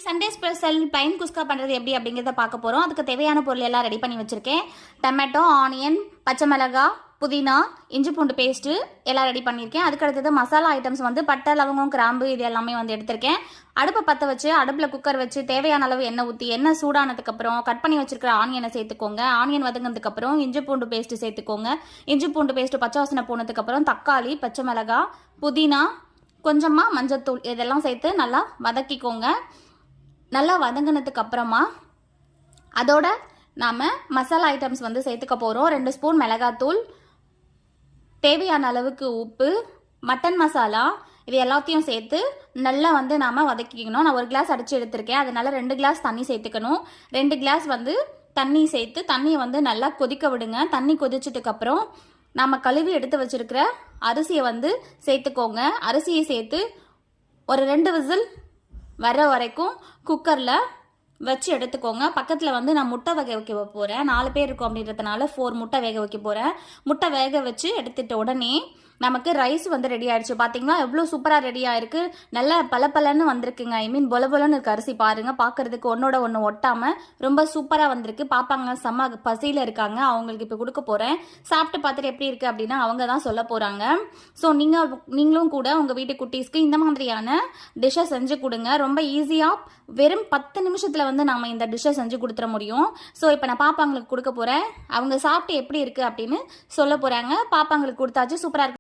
Sunday special plain குஸ்கா பண்ணுறது எப்படி அப்படிங்கிறத பார்க்க போகிறோம். அதுக்கு தேவையான பொருள் எல்லாம் ரெடி பண்ணி வச்சுருக்கேன். டொமேட்டோ, ஆனியன், பச்சை மிளகாய், புதினா, இஞ்சி பூண்டு பேஸ்ட்டு எல்லாம் ரெடி பண்ணியிருக்கேன். அதுக்கு அடுத்தது மசாலா ஐட்டம்ஸ் வந்து பட்டை, லவங்கம், கிராம்பு இது எல்லாமே வந்து எடுத்திருக்கேன். அடுப்பை பற்ற வச்சு அடுப்பில் குக்கர் வச்சு தேவையான அளவு எண்ணெய் ஊற்றி எண்ணெய் சூடானதுக்கப்புறம் கட் பண்ணி வச்சுருக்கிற ஆனியனை சேர்த்துக்கோங்க. ஆனியன் வதங்கினதுக்கப்புறம் இஞ்சி பூண்டு பேஸ்ட்டு சேர்த்துக்கோங்க. இஞ்சி பூண்டு பேஸ்ட்டு பச்சை வாசனை போனதுக்கப்புறம் தக்காளி, பச்சை மிளகாய், புதினா, கொஞ்சமாக மஞ்சத்தூள் இதெல்லாம் சேர்த்து நல்லா வதக்கிக்கோங்க. நல்லா வதங்கினதுக்கு அப்புறமா அதோட நாம் மசாலா ஐட்டம்ஸ் வந்து சேர்த்துக்க போகிறோம். 2 ஸ்பூன் மிளகாத்தூள், தேவையான அளவுக்கு உப்பு, மட்டன் மசாலா இது எல்லாத்தையும் சேர்த்து நல்லா வந்து நாம் வதக்கிக்கணும். நான் 1 கிளாஸ் அடித்து எடுத்திருக்கேன், அதனால 2 கிளாஸ் தண்ணி சேர்த்துக்கணும். 2 கிளாஸ் வந்து தண்ணி சேர்த்து தண்ணியை வந்து நல்லா கொதிக்க விடுங்க. தண்ணி கொதிச்சதுக்கப்புறம் நாம் கழுவி எடுத்து வச்சுருக்கிற அரிசியை வந்து சேர்த்துக்கோங்க. அரிசியை சேர்த்து ஒரு 2 விசில் வர வரைக்கும் குக்கரில் வச்சு எடுத்துக்கோங்க. பக்கத்தில் வந்து நான் முட்டை வேக வைக்க போகிறேன். 4 பேர் இருக்கும் அப்படின்றதுனால 4 முட்டை வேக வைக்க போகிறேன். முட்டை வேக வச்சு எடுத்துட்ட உடனே நமக்கு ரைஸ் வந்து ரெடி ஆகிடுச்சு. பார்த்தீங்களா எவ்வளோ சூப்பராக ரெடி ஆகிருக்கு. நல்லா பலன்னு வந்திருக்குங்க. ஐ மீன் பொலன்னு இருக்கு அரிசி. பாருங்கள், பார்க்குறதுக்கு ஒன்றோட ஒன்று ஒட்டாமல் ரொம்ப சூப்பராக வந்திருக்கு. பாப்பாங்க செம்ம பசியில் இருக்காங்க. அவங்களுக்கு இப்போ கொடுக்க போகிறேன். சாப்பிட்டு பார்த்துட்டு எப்படி இருக்குது அப்படின்னா அவங்க தான் சொல்ல போகிறாங்க. ஸோ நீங்களும் கூட உங்கள் வீட்டு குட்டீஸ்க்கு இந்த மாதிரியான டிஷ்ஷை செஞ்சு கொடுங்க. ரொம்ப ஈஸியாக வெறும் 10 நிமிஷத்தில் வந்து நம்ம இந்த டிஷ்ஷை செஞ்சு கொடுத்துட முடியும். ஸோ இப்போ நான் பாப்பாங்களுக்கு கொடுக்க போகிறேன். அவங்க சாப்பிட்டு எப்படி இருக்குது அப்படின்னு சொல்ல போகிறாங்க. பாப்பாங்களுக்கு கொடுத்தாச்சு. சூப்பராக இருக்கு.